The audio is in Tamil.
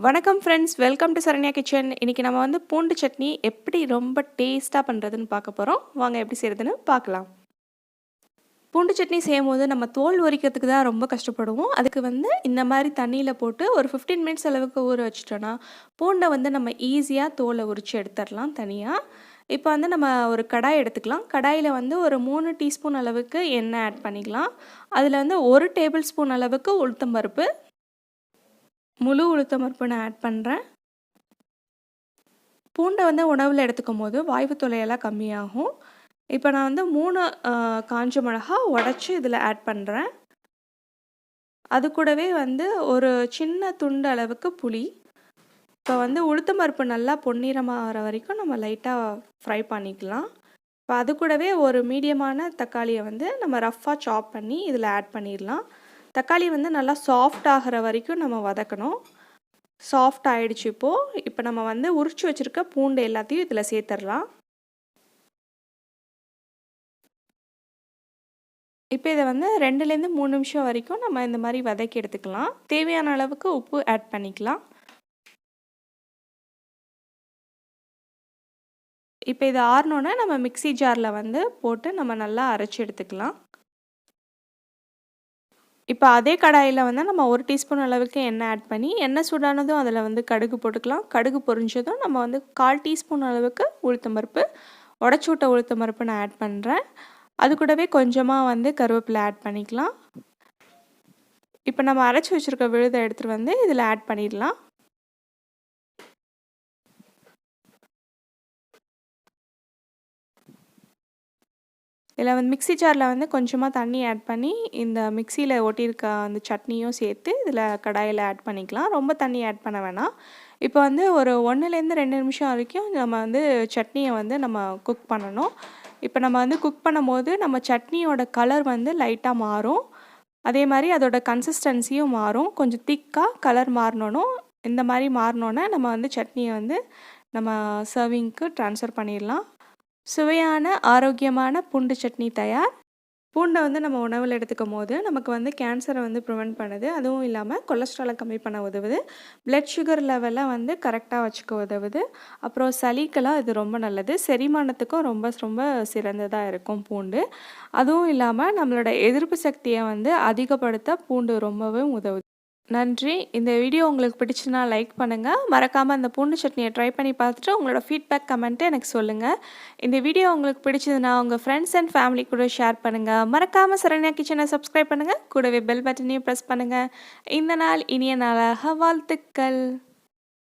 வணக்கம் friends, welcome to Saranya kitchen. இன்றைக்கி நம்ம வந்து பூண்டு சட்னி எப்படி ரொம்ப டேஸ்ட்டாக பண்ணுறதுன்னு பார்க்க போகிறோம். வாங்க எப்படி செய்கிறதுன்னு பார்க்கலாம். பூண்டு சட்னி செய்யும்போது நம்ம தோல் உரிக்கிறதுக்கு தான் ரொம்ப கஷ்டப்படுவோம். அதுக்கு வந்து இந்த மாதிரி தண்ணியில் போட்டு ஒரு 15 மினிட்ஸ் அளவுக்கு ஊற வச்சிட்டோன்னா பூண்டை வந்து நம்ம ஈஸியாக தோலை உரித்து எடுத்துடலாம் தனியாக. இப்போ வந்து நம்ம ஒரு கடாய் எடுத்துக்கலாம். கடாயில் வந்து ஒரு 3 டீஸ்பூன் அளவுக்கு எண்ணெய் ஆட் பண்ணிக்கலாம். அதில் வந்து 1 டேபிள் ஸ்பூன் அளவுக்கு உளுத்தம்பருப்பு, முழு உளுத்தம்பருப்பு நான் ஆட் பண்ணுறேன். பூண்டை வந்து உணவில் எடுத்துக்கும் போது வாய்வு தொல்லையெல்லாம் கம்மியாகும். இப்போ நான் வந்து 3 காஞ்ச மிளகா உடச்சி இதில் ஆட் பண்ணுறேன். அது கூடவே வந்து ஒரு சின்ன துண்டு அளவுக்கு புளி. இப்போ வந்து உளுத்தம்பருப்பு நல்லா பொன்னிறமாக வர வரைக்கும் நம்ம லைட்டாக ஃப்ரை பண்ணிக்கலாம். இப்போ அது கூடவே ஒரு மீடியமான தக்காளியை வந்து நம்ம ரஃப்பாக சாப் பண்ணி இதில் ஆட் பண்ணிடலாம். தக்காளி வந்து நல்லா சாஃப்ட் ஆகிற வரைக்கும் நம்ம வதக்கணும். சாஃப்ட் ஆகிடுச்சு. இப்போ நம்ம வந்து உரிச்சு வச்சுருக்க பூண்டு எல்லாத்தையும் இதில் சேர்த்துடலாம். இப்போ இதை வந்து 2லேருந்து 3 நிமிஷம் வரைக்கும் நம்ம இந்த மாதிரி வதக்கி எடுத்துக்கலாம். தேவையான அளவுக்கு உப்பு ஆட் பண்ணிக்கலாம். இப்போ இது ஆறினோன்னே நம்ம மிக்ஸி ஜாரில் வந்து போட்டு நம்ம நல்லா அரைச்சி எடுத்துக்கலாம். இப்போ அதே கடாயில் வந்து நம்ம 1 டீஸ்பூன் அளவுக்கு எண்ணெய் ஆட் பண்ணி எண்ணெய் சூடானதும் அதில் வந்து கடுகு போட்டுக்கலாம். கடுகு பொரிஞ்சதும் நம்ம வந்து 1/4 டீஸ்பூன் அளவுக்கு உளுத்தம்பருப்பு, உடச்சி விட்ட உளுத்தம்பருப்பு நான் ஆட் பண்ணுறேன். அது கூடவே கொஞ்சமாக வந்து கருவேப்பிலை ஆட் பண்ணிக்கலாம். இப்போ நம்ம அரைச்சி வச்சுருக்க விழுதை எடுத்துகிட்டு வந்து இதில் ஆட் பண்ணிடலாம். இதில் வந்து மிக்ஸி ஜாரில் வந்து கொஞ்சமாக தண்ணி ஆட் பண்ணி இந்த மிக்சியில் ஒட்டியிருக்க அந்த சட்னியும் சேர்த்து இதில் கடாயில் ஆட் பண்ணிக்கலாம். ரொம்ப தண்ணி ஆட் பண்ண வேணாம். இப்போ வந்து ஒரு 1லேருந்து 2 நிமிஷம் வரைக்கும் நம்ம வந்து சட்னியை வந்து நம்ம குக் பண்ணணும். இப்போ நம்ம வந்து குக் பண்ணும்போது நம்ம சட்னியோட கலர் வந்து லைட்டாக மாறும். அதே மாதிரி அதோட கன்சிஸ்டன்சியும் மாறும். கொஞ்சம் திக்காக கலர் மாறினோன்னும் இந்த மாதிரி மாறினோன்னே நம்ம வந்து சட்னியை வந்து நம்ம சர்விங்க்கு ட்ரான்ஸ்ஃபர் பண்ணிடலாம். சுவையான ஆரோக்கியமான பூண்டு சட்னி தயார். பூண்டை வந்து நம்ம உணவில் எடுத்துக்கும் போது நமக்கு வந்து கேன்சரை வந்து ப்ரிவெண்ட் பண்ணுது. அதுவும் இல்லாமல் கொலஸ்ட்ராலை கம்மி பண்ண உதவுது. பிளட் சுகர் லெவலை வந்து கரெக்டாக வச்சுக்க உதவுது. அப்புறம் சளிக்கெல்லாம் இது ரொம்ப நல்லது. செரிமானத்துக்கும் ரொம்ப ரொம்ப சிறந்ததாக இருக்கும் பூண்டு. அதுவும் இல்லாமல் நம்மளோட எதிர்ப்பு சக்தியை வந்து அதிகப்படுத்த பூண்டு ரொம்பவே உதவுது. நன்றி. இந்த வீடியோ உங்களுக்கு பிடிச்சுன்னா லைக் பண்ணுங்கள். மறக்காமல் அந்த பூண்டு சட்னியை ட்ரை பண்ணி பார்த்துட்டு உங்களோட ஃபீட்பேக் கமெண்ட்டை எனக்கு சொல்லுங்கள். இந்த வீடியோ உங்களுக்கு பிடிச்சதுன்னா உங்கள் ஃப்ரெண்ட்ஸ் அண்ட் ஃபேமிலி கூட ஷேர் பண்ணுங்கள். மறக்காமல் சரண்யா கிச்சனை சப்ஸ்கிரைப் பண்ணுங்கள். கூடவே பெல் பட்டனையும் ப்ரெஸ் பண்ணுங்கள். இந்த நாள் இனிய நாளாக வாழ்த்துக்கள்.